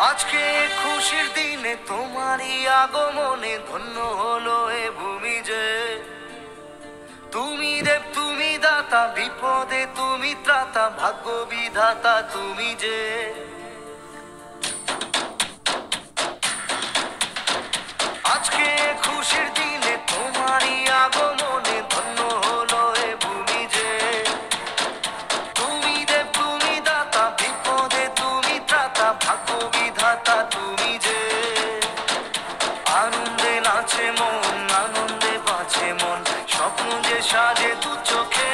আজকে খুশির দিনে তোমারই আগমনে ধন্য হলো এ ভূমি যে। তুমি দেব তুমি দাতা, বিপদে তুমি ত্রাতা, ভাগ্য বিধাতা তুমি যে। আজকে খুশির দিনে তোমারই আগমনে ধন্য হলো এ ভূমি যে। তুমি দেব তুমি দাতা, বিপদে তুমি ত্রাতা, ভাগ্য বিধাতা তুমি যে। আনন্দে নাচে মন, আনন্দে বাঁচে মন, স্বপ্ন যে সাজে দু চোখে।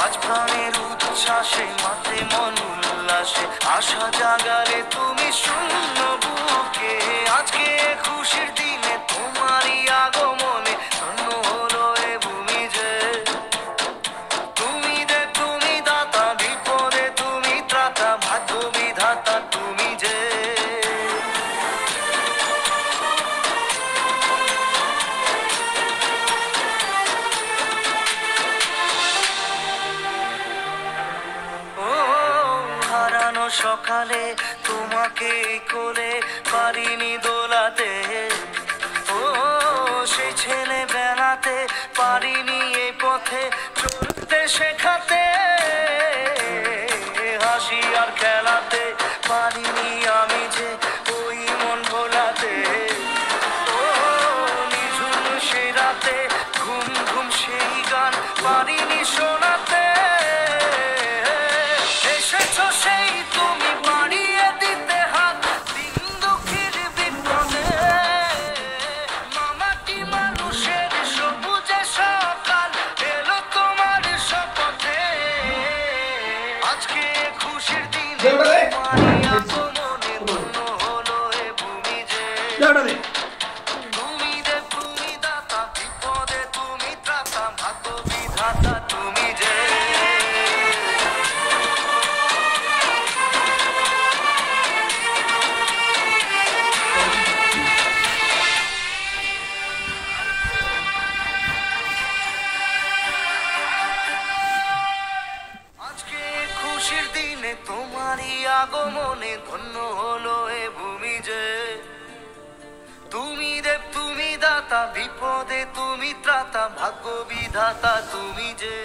আজ প্রাণের উচ্ছ্বাসে মাতে মন উল্লাসে, আশা জাগালে তুমি শূন্য বুকে। আজকে খুশির দিনে তোমারই আগমনে ধন্য হলো এ ভূমি যে। তুমি দেব তুমি দাতা, বিপদে তুমি ত্রাতা, ভাগ্য বিধাতা তুমি যে। হারানো সকালে তোমাকে কোলে পারিনি দোলাতে, ও সেই ছেলে বেলাতে পারিনি এই পথে চলতে শেখাতে। হাসি আর খেলাতে পারিনি আমি যে ওই মন ভোলাতে। ও নিঝুম সেই রাতে ঘুম ঘুম সেই গান পারিনি শোনাতে। এসেছো সেই তুমি বাড়িয়ে দিতে হাত, দিন দুঃখীর বিপদে। মামাটি মানুষের সবুজে সকাল এলো তোমার শপথে। আজকে খুশির দিন তোমারই আগমনে ধন্য হলো এ ভূমি যে। তুমি দেব তুমি দাতা, বিপদে তুমি ত্রাতা, ভাগ্য বিধাতা তুমি যে। আজকে খুশির দিনে তোমারই আগমনে ধন্য হলো এ ভূমি যে। তুমি দেব তুমি দাতা, বিপদে তুমি ত্রাতা, ভাগ্য বিধাতা তুমি যে।